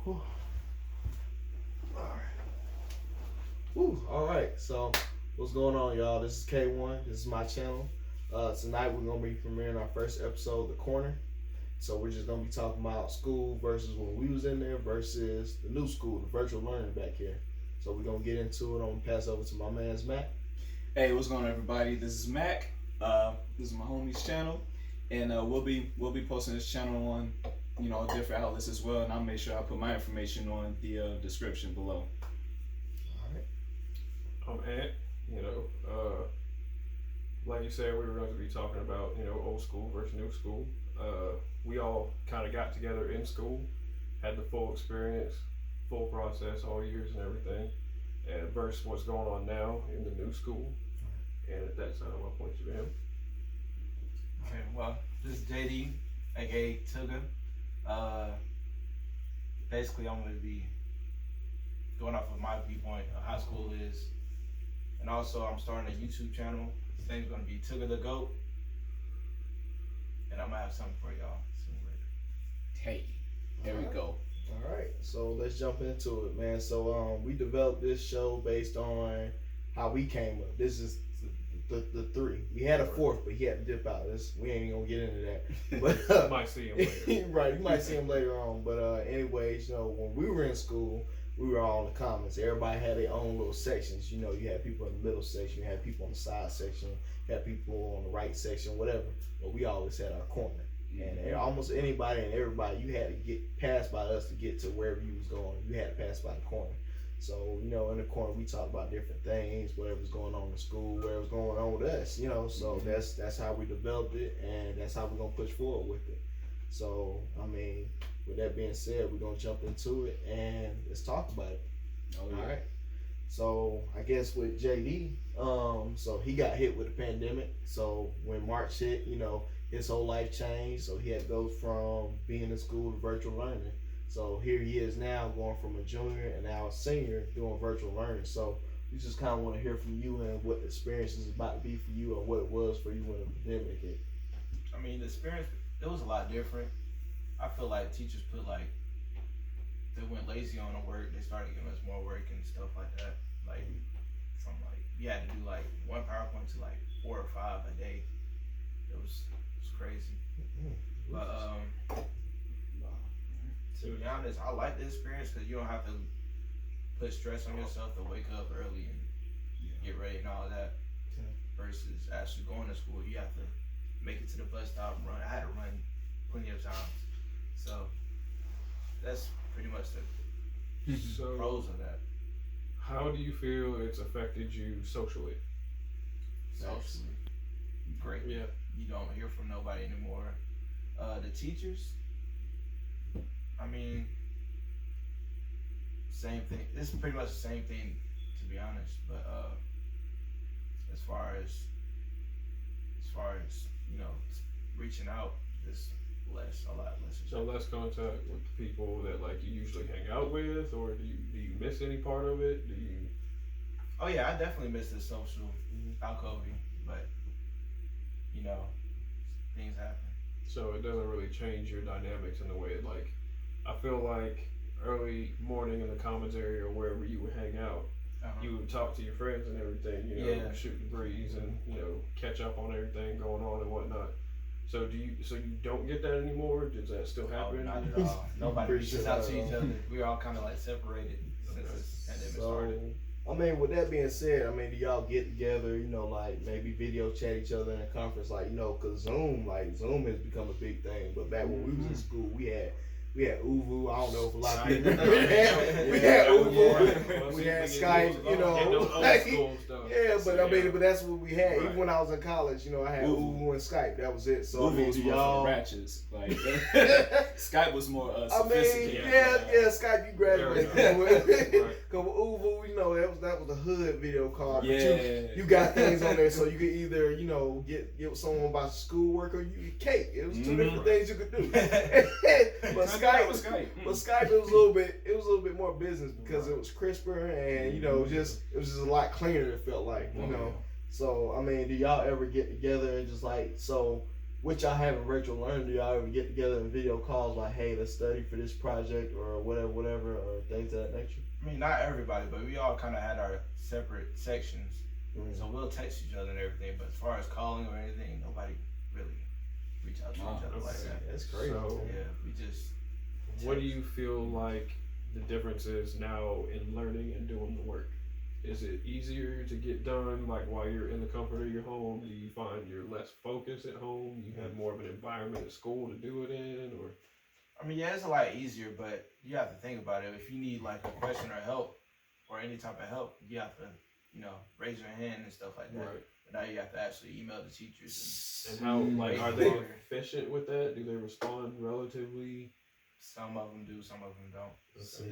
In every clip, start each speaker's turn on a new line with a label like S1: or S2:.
S1: Whew. All right. Woo. All right. So, what's going on, y'all? This is K1. This is my channel. Tonight we're gonna be premiering our first episode, The Corner. So we're just gonna be talking about school versus when we was in there versus the new school, the virtual learning back here. So we're gonna get into it. I'm gonna pass over to my man's Mac.
S2: Hey, what's going on, everybody? This is Mac. This is my homie's channel, and we'll be posting this channel on different outlets as well. And I'll make sure I put my information on the description below.
S1: All right.
S3: I'm Ant. Like you said, we were going to be talking about old school versus new school. We all kind of got together in school, had the full experience, full process, all years and everything, and versus what's going on now in the new school. And at that time, I'll point you to him.
S4: Okay, well, this is JD, aka Tuga. Basically, I'm going to be going off of my viewpoint of how school is. And also, I'm starting a YouTube channel. His name's going to be Tuga the Goat. And I'm going to have something for y'all soon later.
S2: Hey, there we go.
S1: All right, so let's jump into it, man. So we developed this show based on how we came up. This is the three. We had a fourth, but he had to dip out. We ain't gonna get into that. But
S3: You might see him later.
S1: Right, you might see him later on. But anyways, when we were in school, we were all in the comments. Everybody had their own little sections. You had people in the middle section, you had people on the side section, you had people on the right section, whatever. But we always had our corner. And almost anybody and everybody, you had to get passed by us to get to wherever you was going. You had to pass by the corner. So, in the corner we talk about different things, whatever's going on in school, whatever's going on with us, So that's how we developed it, and that's how we're gonna push forward with it. So, with that being said, we're gonna jump into it and let's talk about it.
S2: Oh, yeah.
S1: All right. So I guess with JD, so he got hit with the pandemic. So when March hit, his whole life changed. So he had to go from being in school to virtual learning. So here he is now, going from a junior and now a senior doing virtual learning. So we just kind of want to hear from you and what the experience is about to be for you and what it was for you when the pandemic hit.
S4: The experience, it was a lot different. I feel like teachers they went lazy on the work. They started giving us more work and stuff like that. You had to do one PowerPoint to 4 or 5 a day. It was crazy. But to be honest, I like the experience because you don't have to put stress on yourself to wake up early and get ready and all that.
S1: Yeah.
S4: Versus actually going to school, you have to make it to the bus stop and run. I had to run plenty of times. So that's pretty much the
S3: So,
S4: pros of that.
S3: how do you feel it's affected you socially?
S4: Socially, great.
S3: Yeah.
S4: You don't hear from nobody anymore. The teachers, same thing. It's pretty much the same thing, to be honest. But as far as reaching out, it's a lot less.
S3: So less contact with the people that you usually hang out with, or do you miss any part of it? Do you?
S4: Oh yeah, I definitely miss the social alcoving, but things happen.
S3: So it doesn't really change your dynamics in the way I feel like early morning in the commons area or wherever you would hang out, you would talk to your friends and everything, shoot the breeze and catch up on everything going on and whatnot. So you don't get that anymore? Does that still happen?
S4: Not at all. Nobody reaches out to each other. We're all kind of separated since this pandemic started.
S1: With that being said, do y'all get together, maybe video chat each other in a conference, cause Zoom has become a big thing. But back when we was in school, we had Uvu. I don't know if a lot of people we had Uvu. We had Skype. But that's what we had.
S3: Right.
S1: Even when I was in college, I had Uvu and Skype. That was it. So
S2: Uvu was more
S1: y'all.
S2: for ratchets. Skype was more sophisticated.
S1: Skype you graduated.
S3: Right.
S1: Cause with Uvu, that was the hood video card.
S2: Yeah.
S1: But you got things on there, so you could either get someone about schoolwork or you get cake. It was two different things you could do. But Skype was it was a little bit more business because it was crisper and it was just a lot cleaner. It felt like So do y'all ever get together and just Which y'all have in virtual learning? Do y'all ever get together in video calls like, hey, let's study for this project or whatever, or things of that nature?
S4: I mean, not everybody, but we all kind of had our separate sections. So we'll text each other and everything, but as far as calling or anything, nobody really reach out to each other like that.
S1: That's crazy.
S3: So,
S4: yeah, we just text.
S3: What do you feel like the difference is now in learning and doing the work? Is it easier to get done like while you're in the comfort of your home? Do you find you're less focused at home? You have more of an environment at school to do it in, or?
S4: I mean, yeah, it's a lot easier, but you have to think about it. If you need like a question or help or any type of help, you have to, raise your hand and stuff like that.
S3: Right.
S4: But now you have to actually email the teachers.
S3: And how, like, are they efficient with that? Do they respond relatively?
S4: Some of them do, some of them don't.
S1: See,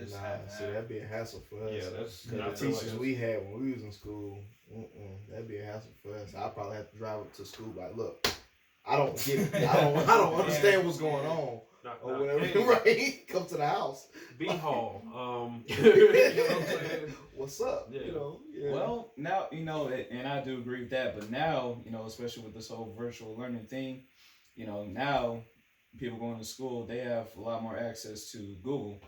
S1: that'd be a hassle for us.
S3: Yeah, that's
S1: the teachers we had when we was in school. That'd be a hassle for us. I probably have to drive up to school like, look, I don't get it. I don't understand what's going on. Or whatever.
S3: Hey,
S1: right? Come to the house.
S3: B Hall.
S1: You know what I'm saying? What's up?
S3: Yeah.
S1: Yeah.
S2: Well, now, and I do agree with that, but now, especially with this whole virtual learning thing, now people going to school, they have a lot more access to Google.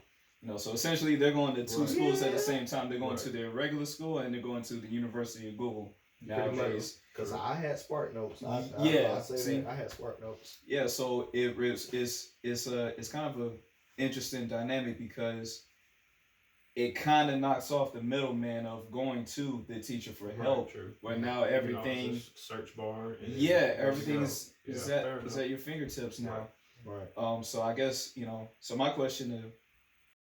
S2: So essentially they're going to two schools at the same time. They're going to their regular school and they're going to the University of Google nowadays.
S1: Because I had Spark Notes. I had Spark Notes.
S2: Yeah, so it's kind of a interesting dynamic because it kind of knocks off the middleman of going to the teacher for help.
S3: True.
S2: Where now everything,
S3: search bar.
S2: Everything is at your fingertips now.
S1: Right.
S2: So I guess so my question